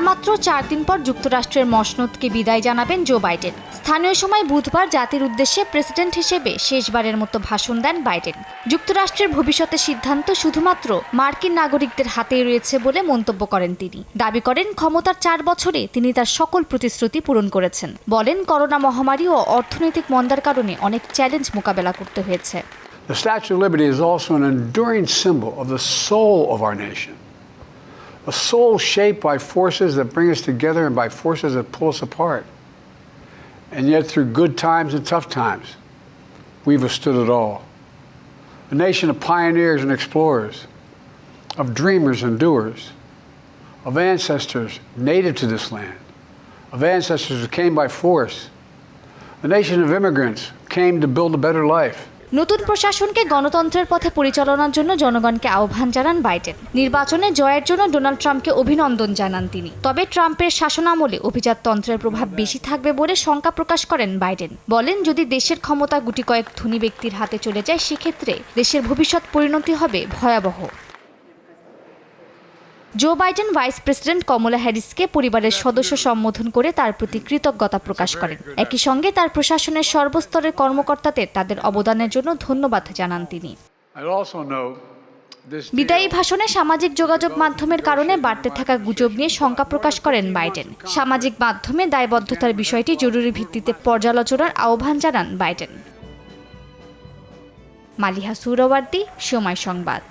মাত্র 4 দিন পর যুক্তরাষ্ট্রের মসনদকে বিদায় জানাবেন জো বাইডেন। স্থানীয় সময় বুধবার জাতির উদ্দেশ্যে প্রেসিডেন্ট হিসেবে শেষবারের মতো ভাষণ দেন বাইডেন। যুক্তরাষ্ট্রের ভবিষ্যতের সিদ্ধান্ত শুধুমাত্র মার্কিন নাগরিকদের হাতেই রয়েছে বলে মন্তব্য করেন তিনি। দাবি করেন ক্ষমতার 4 বছরে তিনি তার সকল প্রতিশ্রুতি পূরণ করেছেন। বলেন করোনা মহামারী ও অর্থনৈতিক মন্দার কারণে অনেক চ্যালেঞ্জ মোকাবেলা করতে হয়েছে। The Statue of Liberty is also an enduring symbol of the soul of our nation. A soul shaped by forces that bring us together and by forces that pull us apart. And yet through good times and tough times, we've withstood it all. A nation of pioneers and explorers, of dreamers and doers, of ancestors native to this land, of ancestors who came by force. A nation of immigrants came to build a better life. নতুন প্রশাসনকে গণতন্ত্রের পথে পরিচালনার জন্য জনগণকে আহ্বান জানান Biden. নির্বাচনে জয়ের জন্য ডোনাল্ড ট্রাম্পকে অভিনন্দন জানান তিনি। তবে ট্রাম্পের শাসনামলে অভিজাততন্ত্রের প্রভাব বেশি থাকবে বলে শঙ্কা প্রকাশ করেন বাইডেন। বলেন যদি দেশের ক্ষমতা গুটি কয়েক ধনী ব্যক্তির হাতে চলে যায় সেক্ষেত্রে দেশের ভবিষ্যৎ পরিণতি হবে ভয়াবহ। জো বাইডেন ভাইস প্রেসিডেন্ট কমলা হ্যারিসকে পরিবারের সদস্য সম্বোধন করে তার প্রতি কৃতজ্ঞতা প্রকাশ করেন। একই সঙ্গে তার প্রশাসনের সর্বস্তরের কর্মকর্তাদের তাদের অবদানের জন্য ধন্যবাদ জানান তিনি। বিদায়ী ভাষণে সামাজিক যোগাযোগ মাধ্যমের কারণে বাড়তে থাকা গুজব নিয়ে শঙ্কা প্রকাশ করেন বাইডেন। সামাজিক মাধ্যমে দায়বদ্ধতার বিষয়টি জরুরি ভিত্তিতে পর্যালোচনার আহ্বান জানান বাইডেন। মালিহা সুহরাওয়ার্দী, সময় সংবাদ।